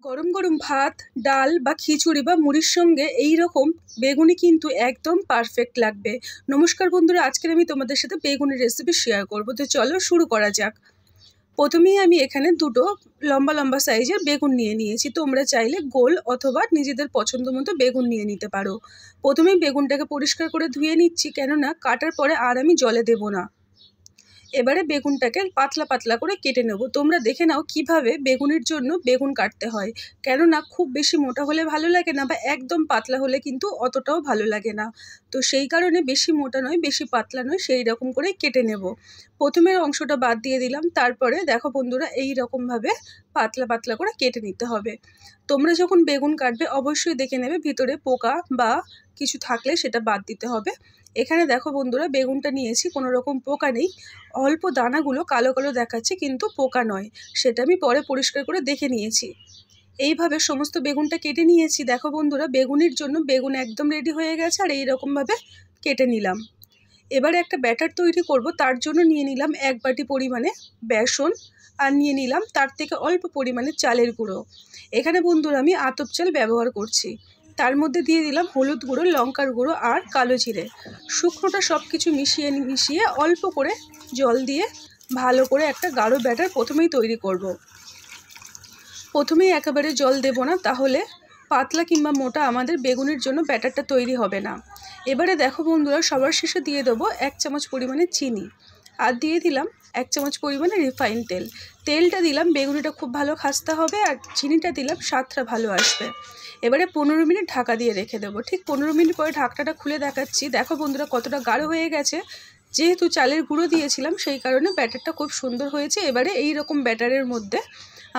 গরম গরম ভাত, ডাল বা খিচুড়ি বা মুড়ির সঙ্গে এই রকম বেগুনি কিন্তু একদম পারফেক্ট লাগবে। নমস্কার বন্ধুরা, আজকের আমি তোমাদের সাথে বেগুনের রেসিপি শেয়ার করব। তো চলো শুরু করা যাক। প্রথমেই আমি এখানে দুটো লম্বা লম্বা সাইজের বেগুন নিয়ে নিয়েছি। তোমরা চাইলে গোল অথবা নিজেদের পছন্দ মতো বেগুন নিয়ে নিতে পারো। প্রথমেই বেগুনটাকে পরিষ্কার করে ধুয়ে নিচ্ছি, কেননা কাটার পরে আর আমি জলে দেবো না। এবারে বেগুনটাকে পাতলা পাতলা করে কেটে নেব। তোমরা দেখে নাও কিভাবে বেগুনের জন্য বেগুন কাটতে হয়, কেননা খুব বেশি মোটা হলে ভালো লাগে না, বা একদম পাতলা হলে কিন্তু অতটাও ভালো লাগে না। তো সেই কারণে বেশি মোটা নয় বেশি পাতলা নয়, সেই রকম করে কেটে নেব। প্রথমের অংশটা বাদ দিয়ে দিলাম, তারপরে দেখো বন্ধুরা এই রকমভাবে পাতলা পাতলা করে কেটে নিতে হবে। তোমরা যখন বেগুন কাটবে অবশ্যই দেখে নেবে ভিতরে পোকা বা কিছু থাকলে সেটা বাদ দিতে হবে। এখানে দেখো বন্ধুরা বেগুনটা নিয়েছি, কোনো রকম পোকা নেই। অল্প দানাগুলো কালো কালো দেখাচ্ছে, কিন্তু পোকা নয়, সেটা আমি পরে পরিষ্কার করে দেখে নিয়েছি। এইভাবে সমস্ত বেগুনটা কেটে নিয়েছি। দেখো বন্ধুরা বেগুনের জন্য বেগুন একদম রেডি হয়ে গেছে, আর এইরকমভাবে কেটে নিলাম। এবারে একটা ব্যাটার তৈরি করব, তার জন্য নিয়ে নিলাম 1 বাটি পরিমাণে বেসন, আর নিয়ে নিলাম তার থেকে অল্প পরিমাণে চালের গুঁড়ো। এখানে বন্ধুরা আমি আতপ চাল ব্যবহার করছি। তার মধ্যে দিয়ে দিলাম হলুদ গুঁড়ো, লঙ্কার গুঁড়ো আর কালো জিরে। শুকনোটা সব কিছু মিশিয়ে অল্প করে জল দিয়ে ভালো করে একটা গাঢ় ব্যাটার প্রথমেই তৈরি করব। প্রথমেই একেবারে জল দেব না, তাহলে পাতলা কিংবা মোটা আমাদের বেগুনের জন্য ব্যাটারটা তৈরি হবে না। এবারে দেখো বন্ধুরা সবার শেষে দিয়ে দেবো 1 চামচ পরিমাণে চিনি, আর দিয়ে দিলাম 1 চামচ পরিমাণে রিফাইন তেল। তেলটা দিলাম বেগুনিটা খুব ভালো খাস্তা হবে, আর চিনিটা দিলাম স্বাদটা ভালো আসবে। এবারে 15 মিনিট ঢাকা দিয়ে রেখে দেবো। ঠিক 15 মিনিট পরে ঢাকনাটা খুলে দেখাচ্ছি। দেখো বন্ধুরা কতটা গাঢ় হয়ে গেছে। যেহেতু চালের গুঁড়ো দিয়েছিলাম সেই কারণে ব্যাটারটা খুব সুন্দর হয়েছে। এবারে এই রকম ব্যাটারের মধ্যে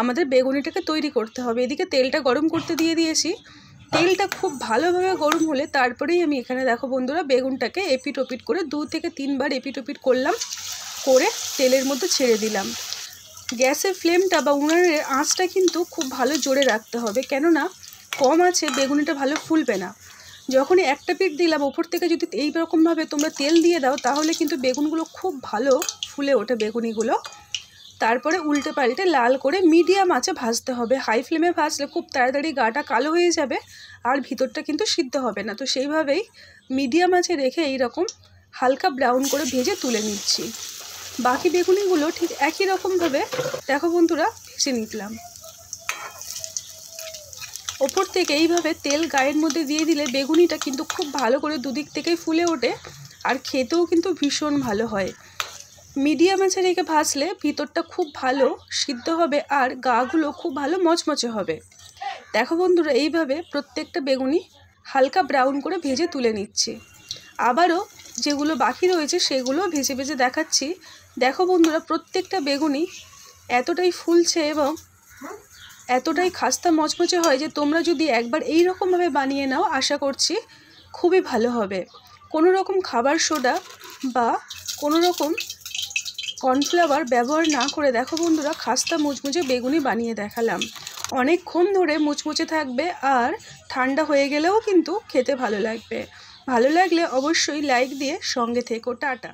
আমাদের বেগুনিটাকে তৈরি করতে হবে। এদিকে তেলটা গরম করতে দিয়ে দিয়েছি। তেলটা খুব ভালোভাবে গরম হলে তারপরেই আমি এখানে দেখো বন্ধুরা বেগুনটাকে এপিট ওপিট করে 2 থেকে 3 বার এপিট ওপিট করলাম, করে তেলের মধ্যে ছেড়ে দিলাম। গ্যাসের ফ্লেমটা বা উনানের আঁচটা কিন্তু খুব ভালো জোরে রাখতে হবে, কেননা কম আছে বেগুনিটা ভালো ফুলবে না। যখনই একটা পিঠ দিলাম ওপর থেকে যদি এই রকমভাবে তোমরা তেল দিয়ে দাও, তাহলে কিন্তু বেগুনগুলো খুব ভালো ফুলে ওঠে বেগুনিগুলো। তারপরে উল্টে পাল্টে লাল করে মিডিয়াম আঁচে ভাজতে হবে। হাই ফ্লেমে ভাজলে খুব তাড়াতাড়ি গাটা কালো হয়ে যাবে, আর ভিতরটা কিন্তু সিদ্ধ হবে না। তো সেইভাবেই মিডিয়াম আঁচে রেখে এইরকম হালকা ব্রাউন করে ভেজে তুলে নিচ্ছি। বাকি বেগুনিগুলো ঠিক একই রকমভাবে দেখো বন্ধুরা ভেজে নিলাম। ওপর থেকে এইভাবে তেল গায়ের মধ্যে দিয়ে দিলে বেগুনিটা কিন্তু খুব ভালো করে দুদিক থেকেই ফুলে ওঠে, আর খেতেও কিন্তু ভীষণ ভালো হয়। মিডিয়াম আঁচে রেখে ভাজলে ভিতরটা খুব ভালো সিদ্ধ হবে, আর গাগুলো খুব ভালো মচমচে হবে। দেখো বন্ধুরা এইভাবে প্রত্যেকটা বেগুনি হালকা ব্রাউন করে ভেজে তুলে নিচ্ছি। আবারও যেগুলো বাকি রয়েছে সেগুলো ভেজে ভেজে দেখাচ্ছি। দেখো বন্ধুরা প্রত্যেকটা বেগুনি এতটাই ফুলছে এবং এতটাই খাস্তা মচমচে হয় যে তোমরা যদি একবার এই রকমভাবে বানিয়ে নাও, আশা করছি খুবই ভালো হবে। কোনো রকম খাবার সোডা বা কোনো রকম কর্নফ্লাওয়ার ব্যবহার না করে দেখো বন্ধুরা খাস্তা মুচমুচে বেগুনি বানিয়ে দেখালাম। অনেকক্ষণ ধরে মুচমুচে থাকবে, আর ঠান্ডা হয়ে গেলেও কিন্তু খেতে ভালো লাগবে। ভালো লাগলে অবশ্যই লাইক দিয়ে সঙ্গে থেকো। টাটা।